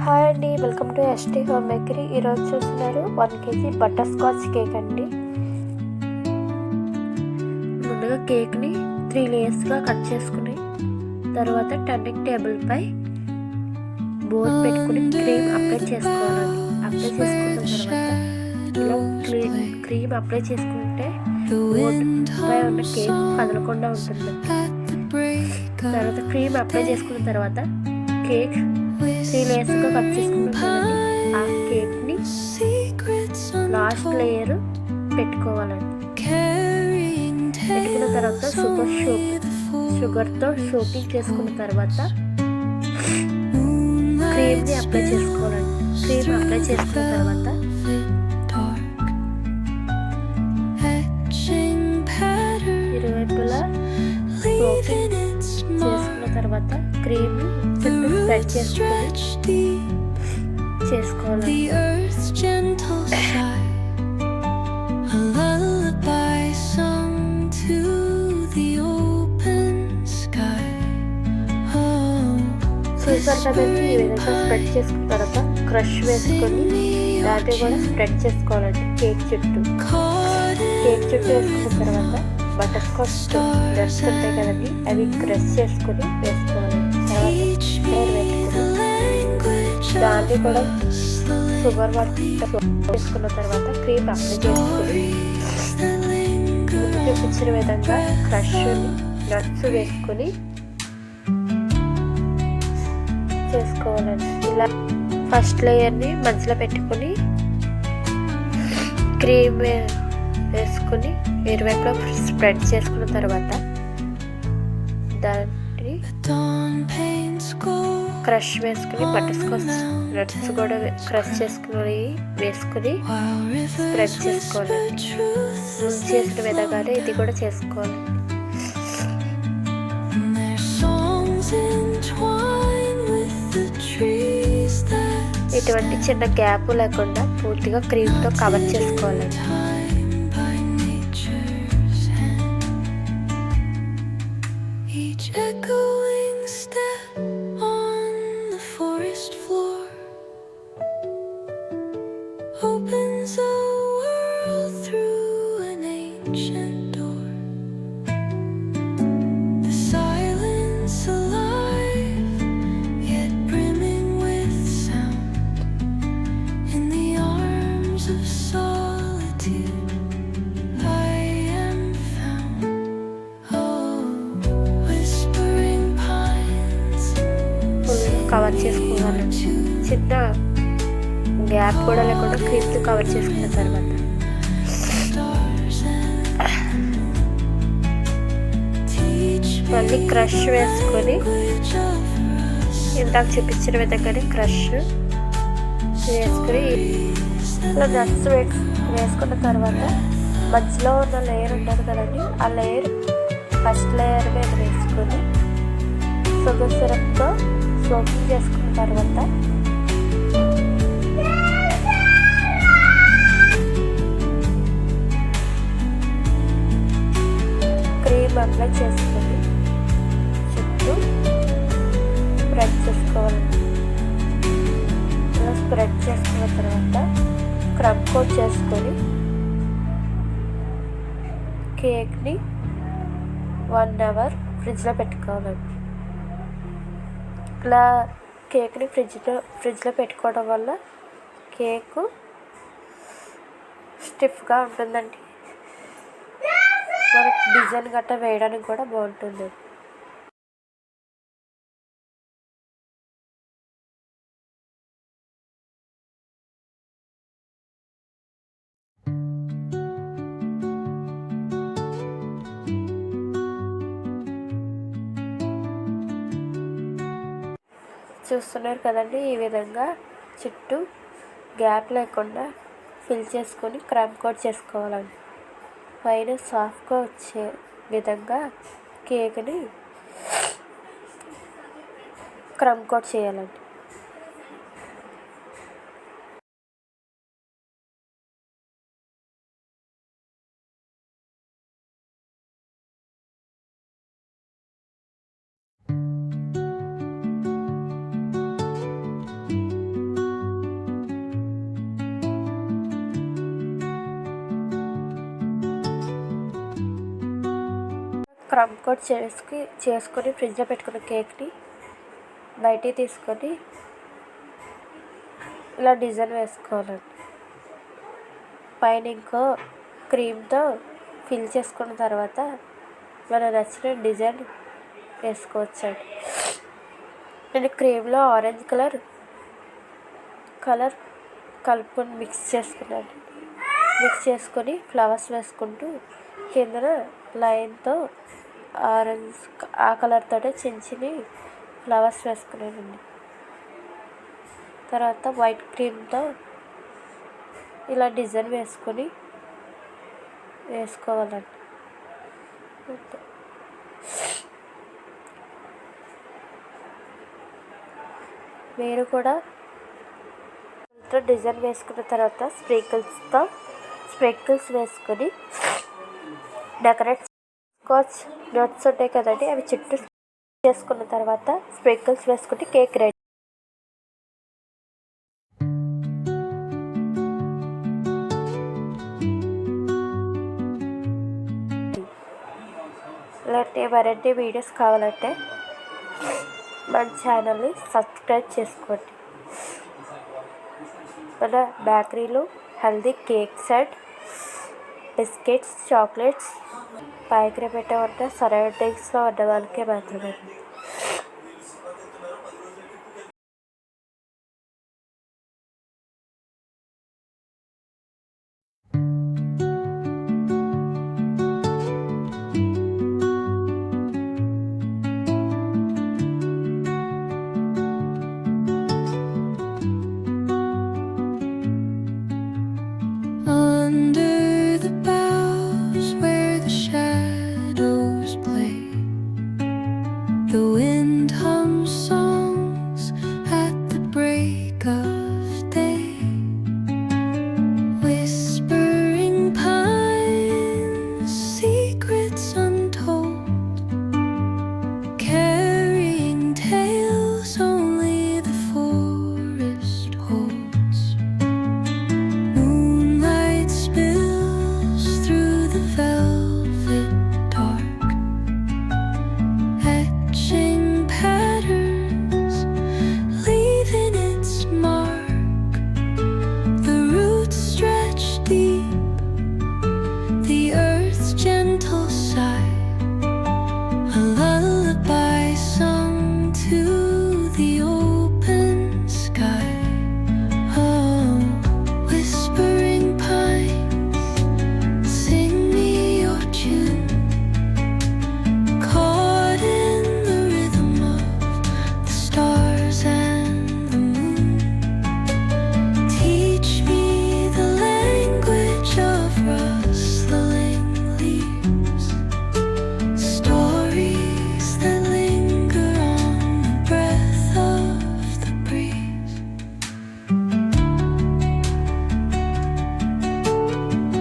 Hi అండి, welcome to ST home bakery. ఈరోజు చూస్తున్నారు 1 kg బటర్ స్కాచ్ కేక్ అండి. ముందుగా కేక్ని 3 లేయర్స్గా కట్ చేసుకుని తర్వాత టర్నింగ్ టేబుల్పై బోర్డ్ పెట్టుకుని క్రీమ్ అప్లై చేసుకోవాలండి. అప్లై చేసుకున్న తర్వాత ఇలా క్రీమ్ అప్లై చేసుకుంటే బోర్డుపై ఉన్న కేక్ కదలకుండా ఉంటుంది. తర్వాత క్రీమ్ అప్లై చేసుకున్న తర్వాత కేక్ 3 లేయర్స్గా కట్ చేసుకున్నాం. ఆ కేక్ని లాస్ట్ లేయర్ పెట్టుకోవాలండి. పెట్టుకున్న తర్వాత షుగర్తో సోకింగ్ చేసుకున్న తర్వాత క్రీమ్ని అప్లై చేసుకోవాలండి. క్రీమ్ అప్లై చేసుకున్న తర్వాత ఇరువైపులా సోకింగ్ చేసుకున్న తర్వాత క్రీమ్ చుట్టూ స్ప్రెడ్ చేసుకోవాలి. సూపర్ కదండి. ఈ విధంగా స్ప్రెడ్ చేసుకున్న తర్వాత క్రష్ వేసుకొని దాంట్లో కూడా స్ప్రెడ్ చేసుకోవాలండి. కేక్ చుట్టూ వేసుకున్న తర్వాత బటర్ స్కాచ్ నట్స్ ఉంటాయి కదండి, అవి క్రష్ చేసుకొని వేసుకోవాలి. దాన్ని కూడా షుగర్ వాటర్ వేసుకున్న తర్వాత క్రీమ్ అప్లై చేసుకొని చూపించిన విధంగా క్రష్ నట్స్ వేసుకొని చేసుకోవాలండి. ఇలా ఫస్ట్ లేయర్ని మధ్యలో పెట్టుకొని క్రీమ్ వేసుకొని ఇరువైపులా స్ప్రెడ్ చేసుకున్న తర్వాత దాన్ని క్రష్ వేసుకుని బటర్ స్కాచ్ నట్స్ కూడా క్రష్ చేసుకుని వేసుకుని స్ప్రెడ్ చేసుకోవాలి. చేసిన విధంగానే ఇది కూడా చేసుకోవాలి. ఎటువంటి చిన్న గ్యాప్ లేకుండా పూర్తిగా క్రీమ్తో కవర్ చేసుకోవాలి. Opens a world through an ancient door. The silence alive, yet brimming with sound. In the arms of solitude, I am found. Oh, whispering pines. Cover చేసుకోవాలండి. చిన్న గ్యాప్ కూడా లేకుండా క్రీమ్తో కవర్ చేసుకున్న తర్వాత మళ్ళీ క్రష్ వేసుకొని ఇందాక చూపించిన విధంగానే క్రష్ వేసుకొని ఇలా నట్స్ వేసుకున్న తర్వాత మధ్యలో ఉన్న లేయర్ ఉంటుంది కదండి, ఆ లేయర్ ఫస్ట్ లేయర్ మీద వేసుకొని షుగర్ సిరప్తో సోకింగ్ చేసుకున్న తర్వాత అప్లై చేసుకొని చుట్టూ స్ప్రెడ్ చేసుకోవాలండి. ఇలా స్ప్రెడ్ చేసుకున్న తర్వాత క్రమ్ కోట్ చేసుకొని కేక్ని 1 hour ఫ్రిడ్జ్లో పెట్టుకోవాలండి. ఇలా కేక్ని ఫ్రిడ్జ్లో పెట్టుకోవడం వల్ల కేకు స్టిఫ్గా ఉంటుందండి. మనకి డిజైన్ గట్రా వేయడానికి కూడా బాగుంటుంది. చూస్తున్నారు కదండి, ఈ విధంగా చుట్టూ గ్యాప్ లేకుండా ఫిల్ చేసుకొని క్రమ్ కోట్ చేసుకోవాలండి. పైన సాఫ్ట్గా వచ్చే విధంగా కేక్ని క్రమ్ కోట్ చేయాలండి. క్రమ్ కోట్ చేసుకొని ఫ్రిడ్జ్లో పెట్టుకున్న కేక్ని బయటికి తీసుకొని ఇలా డిజైన్ వేసుకోవాలండి. పైన ఇంకో క్రీమ్తో ఫిల్ చేసుకున్న తర్వాత మనకు నచ్చిన డిజైన్ వేసుకోవచ్చండి. నేను క్రీమ్లో ఆరెంజ్ కలర్ కలుపుకొని మిక్స్ చేసుకొని ఫ్లవర్స్ వేసుకుంటూ కిందన లైన్తో ఆరెంజ్ ఆ కలర్తోనే చిన్న ఫ్లవర్స్ వేసుకున్నానండి. తర్వాత వైట్ క్రీమ్తో ఇలా డిజైన్ వేసుకోవాలండి. మీరు కూడా డిజైన్ వేసుకున్న తర్వాత స్ప్రింకిల్స్ వేసుకొని డెకరేట్ స్కాచ్ నట్స్ ఉంటాయి కదండి, అవి చుట్టూ చేసుకున్న తర్వాత స్ప్రింకిల్స్ వేసుకుంటే కేక్ రెడీ. ఇలాంటి మరిన్ని వీడియోస్ కావాలంటే మన ఛానల్ని సబ్స్క్రైబ్ చేసుకోండి. మన బేకరీలో healthy cakes and biscuits, chocolates పైకి పెట్టే సరౌండింగ్స్లో ఉన్న వాళ్ళకే మాత్రమే.